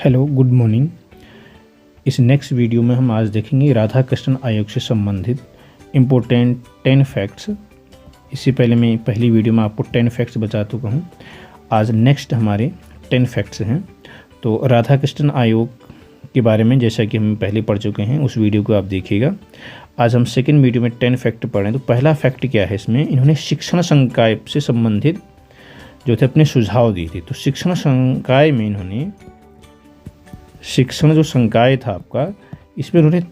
Hello, good morning. इस next video में हम आज देखेंगे राधा कृष्णन आयोग से संबंधित इम्पोर्टेंट 10 फैक्ट्स। इससे पहले मैं पहली वीडियो में आपको 10 फैक्ट्स बता चुका हूँ। आज नेक्स्ट हमारे 10 फैक्ट्स हैं। तो राधा कृष्णन आयोग के बारे में जैसा कि हम पहले पढ़ चुके हैं, उस वीडियो को आप देखिएगा। आज हम सेकेंड वीडियो में 10 फैक्ट पढ़ रहे हैं। तो पहला फैक्ट क्या है, इसमें इन्होंने शिक्षण संकाय से संबंधित जो थे अपने सुझाव दिए थे। तो शिक्षण संकाय में इन्होंने शिक्षण जो संकाय था आपका, इसमें उन्होंने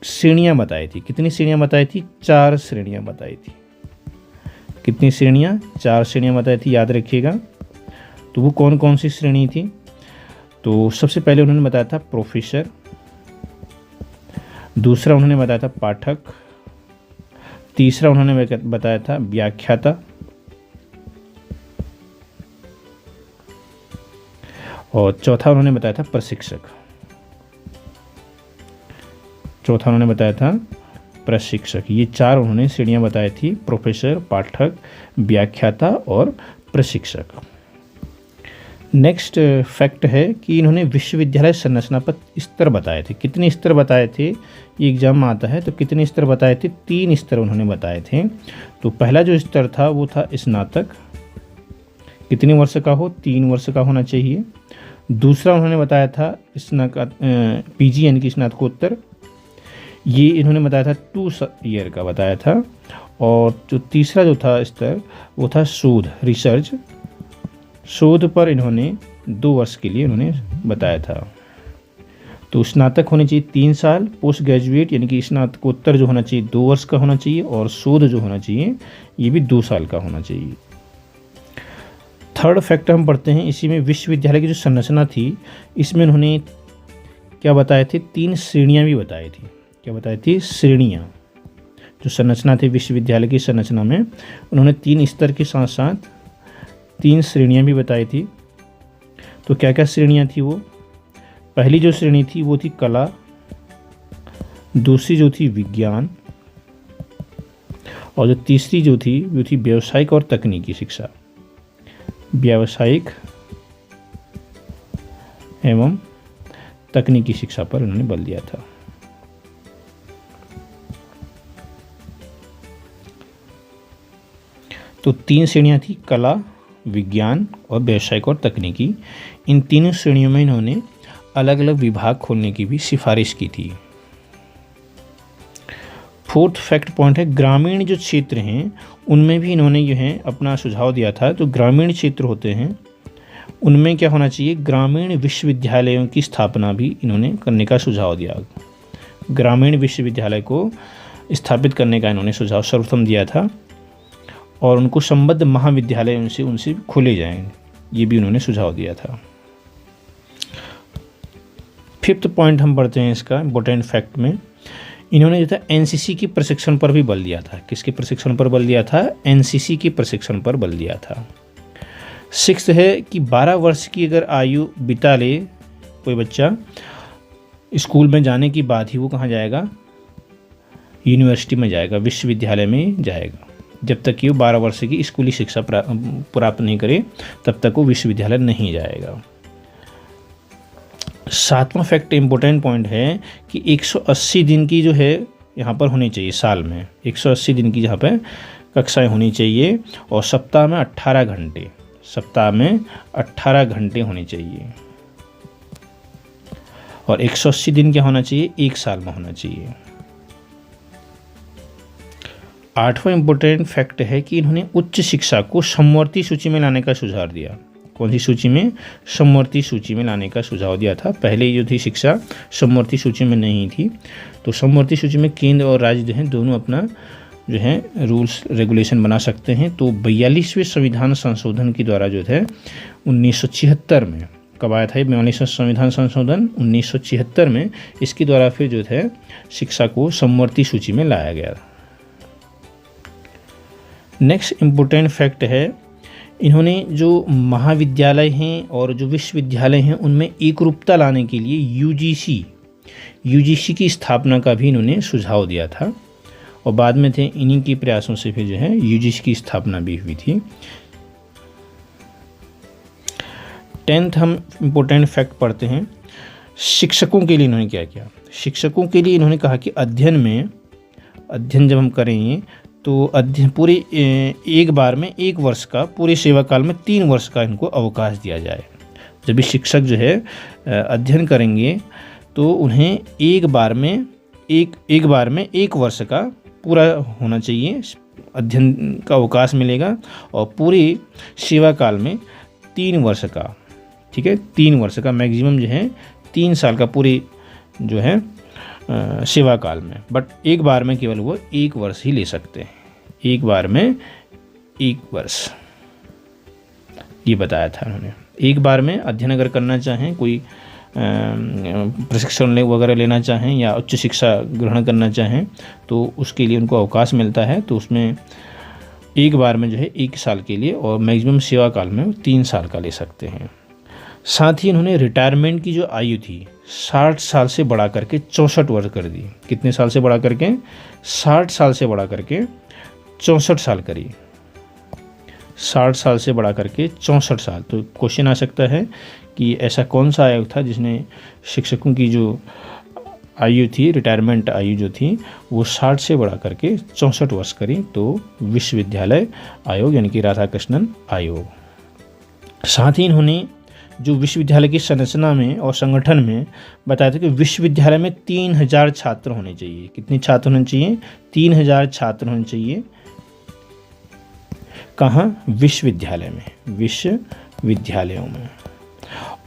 श्रेणियाँ बताई थी। कितनी श्रेणियाँ बताई थी? 4 श्रेणियाँ बताई थी। कितनी श्रेणियाँ? 4 श्रेणियाँ बताई थी, याद रखिएगा। तो वो कौन कौन सी श्रेणी थी? तो सबसे पहले उन्होंने बताया था प्रोफेसर, दूसरा उन्होंने बताया था पाठक, तीसरा उन्होंने बताया था व्याख्याता, और चौथा उन्होंने बताया था प्रशिक्षक। ये 4 उन्होंने श्रेणियाँ बताई थी, प्रोफेसर, पाठक, व्याख्याता और प्रशिक्षक। नेक्स्ट फैक्ट है कि इन्होंने विश्वविद्यालय संरचना पर स्तर बताए थे। कितने स्तर बताए थे? ये एग्जाम में आता है। तो कितने स्तर बताए थे? 3 स्तर उन्होंने बताए थे। तो पहला जो स्तर था वो था स्नातक। कितने वर्ष का हो? 3 वर्ष का होना चाहिए। दूसरा उन्होंने बताया था पीजी यानी कि स्नातकोत्तर। ये इन्होंने बताया था 2 ईयर का बताया था। और जो तीसरा जो था स्तर वो था शोध, रिसर्च। शोध पर इन्होंने 2 वर्ष के लिए इन्होंने बताया था। तो स्नातक होने चाहिए 3 साल, पोस्ट ग्रेजुएट यानी कि स्नातकोत्तर जो होना चाहिए 2 वर्ष का होना चाहिए, और शोध जो होना चाहिए ये भी 2 साल का होना चाहिए। थर्ड फैक्ट हम पढ़ते हैं। इसी में विश्वविद्यालय की जो संरचना थी, इसमें उन्होंने क्या बताए थे? 3 श्रेणियाँ भी बताई थी। क्या बताई थी? श्रेणियाँ। जो संरचना थी विश्वविद्यालय की संरचना में, उन्होंने 3 स्तर के साथ साथ 3 श्रेणियाँ भी बताई थी। तो क्या क्या श्रेणियाँ थी वो? पहली जो श्रेणी थी वो थी कला, दूसरी जो थी विज्ञान, और जो तीसरी जो थी वो थी व्यावसायिक और तकनीकी शिक्षा। व्यावसायिक एवं तकनीकी शिक्षा पर उन्होंने बल दिया था। तो 3 श्रेणियां थी, कला, विज्ञान और व्यावसायिक और तकनीकी। इन तीनों श्रेणियों में इन्होंने अलग अलग विभाग खोलने की भी सिफारिश की थी। फोर्थ फैक्ट पॉइंट है, ग्रामीण जो क्षेत्र हैं उनमें भी इन्होंने जो है अपना सुझाव दिया था। तो ग्रामीण क्षेत्र होते हैं उनमें क्या होना चाहिए? ग्रामीण विश्वविद्यालयों की स्थापना भी इन्होंने करने का सुझाव दिया। ग्रामीण विश्वविद्यालय को स्थापित करने का इन्होंने सुझाव सर्वप्रथम दिया था, और उनको संबद्ध महाविद्यालय उनसे खोले जाएं, ये भी उन्होंने सुझाव दिया था। फिफ्थ पॉइंट हम पढ़ते हैं इसका इम्पोर्टेंट फैक्ट में। इन्होंने जो था एनसीसी की प्रशिक्षण पर भी बल दिया था। किसके प्रशिक्षण पर बल दिया था? एनसीसी की प्रशिक्षण पर बल दिया था। सिक्स्थ है कि 12 वर्ष की अगर आयु बिता ले कोई बच्चा, स्कूल में जाने के बाद ही वो कहाँ जाएगा? यूनिवर्सिटी में जाएगा, विश्वविद्यालय में जाएगा। जब तक कि वो 12 वर्ष की स्कूली शिक्षा प्राप्त नहीं करे तब तक वो विश्वविद्यालय नहीं जाएगा। 7वां फैक्ट इम्पोर्टेंट पॉइंट है कि 180 दिन की जो है यहाँ पर होनी चाहिए, साल में 180 दिन की यहाँ पर कक्षाएं होनी चाहिए, और सप्ताह में 18 घंटे होने चाहिए। और 180 दिन क्या होना चाहिए? 1 साल में होना चाहिए। 8वां इम्पोर्टेंट फैक्ट है कि इन्होंने उच्च शिक्षा को समवर्ती सूची में लाने का सुझाव दिया। कौन सी सूची में? समवर्ती सूची में लाने का सुझाव दिया था। पहले जो थी शिक्षा समवर्ती सूची में नहीं थी, तो समवर्ती सूची में केंद्र और राज्य जो हैं दोनों अपना जो है रूल्स रेगुलेशन बना सकते हैं। तो 42वें संविधान संशोधन के द्वारा जो है 1976 में, कब आया था ये 42वां संविधान संशोधन? 1976 में। इसके द्वारा फिर जो है शिक्षा को समवर्ती सूची में लाया गया। नेक्स्ट इम्पोर्टेंट फैक्ट है, इन्होंने जो महाविद्यालय हैं और जो विश्वविद्यालय हैं उनमें एकरूपता लाने के लिए यूजीसी की स्थापना का भी इन्होंने सुझाव दिया था, और बाद में थे इन्हीं के प्रयासों से फिर जो है यूजीसी की स्थापना भी हुई थी। 10th हम इम्पोर्टेंट फैक्ट पढ़ते हैं। शिक्षकों के लिए इन्होंने क्या किया, शिक्षकों के लिए इन्होंने कहा कि अध्ययन जब हम करेंगे तो अध्ययन पूरे एक बार में 1 वर्ष का, पूरे सेवा काल में 3 वर्ष का इनको अवकाश दिया जाए। जब भी शिक्षक जो है अध्ययन करेंगे तो उन्हें एक बार में 1 वर्ष का पूरा होना चाहिए, अध्ययन का अवकाश मिलेगा, और पूरी सेवा काल में 3 वर्ष का, ठीक है, 3 वर्ष का मैक्सिमम जो है 3 साल का पूरी जो है सेवा काल में, बट एक बार में केवल वो 1 वर्ष ही ले सकते हैं, एक बार में 1 वर्ष, ये बताया था उन्होंने। एक बार में अध्ययन अगर करना चाहें, कोई प्रशिक्षण वगैरह लेना चाहें या उच्च शिक्षा ग्रहण करना चाहें तो उसके लिए उनको अवकाश मिलता है, तो उसमें एक बार में जो है 1 साल के लिए, और मैक्सिमम सेवा काल में 3 साल का ले सकते हैं। साथ ही इन्होंने रिटायरमेंट की जो आयु थी 60 साल से बढ़ा करके 64 वर्ष कर दी। कितने साल से बढ़ा करके? 60 साल से बढ़ा करके 64 साल करी, 60 साल से बढ़ा करके 64 साल। तो क्वेश्चन आ सकता है कि ऐसा कौन सा आयोग था जिसने शिक्षकों की जो आयु थी, रिटायरमेंट आयु जो थी, वो 60 से बढ़ा करके 64 वर्ष करी? तो विश्वविद्यालय आयोग, यानी कि राधाकृष्णन आयोग। साथ ही इन्होंने जो विश्वविद्यालय की संरचना में और संगठन में बताया था कि विश्वविद्यालय में 3000 छात्र होने चाहिए। कितने छात्र होने चाहिए? 3000 छात्र होने चाहिए। कहाँ? विश्वविद्यालय में, विश्वविद्यालयों में।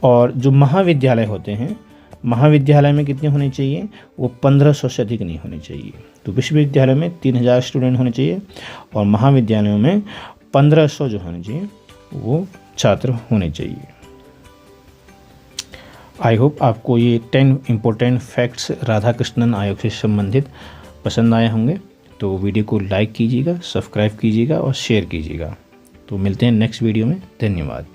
और जो महाविद्यालय होते हैं, महाविद्यालय में कितने होने चाहिए? वो 1500 से अधिक नहीं होने चाहिए। तो विश्वविद्यालय में 3000 स्टूडेंट होने चाहिए और महाविद्यालयों में 1500 जो होने चाहिए वो छात्र होने चाहिए। आई होप आपको ये 10 इम्पोर्टेंट फैक्ट्स राधाकृष्णन आयोग से संबंधित पसंद आए होंगे। तो वीडियो को लाइक कीजिएगा, सब्सक्राइब कीजिएगा और शेयर कीजिएगा। तो मिलते हैं नेक्स्ट वीडियो में। धन्यवाद।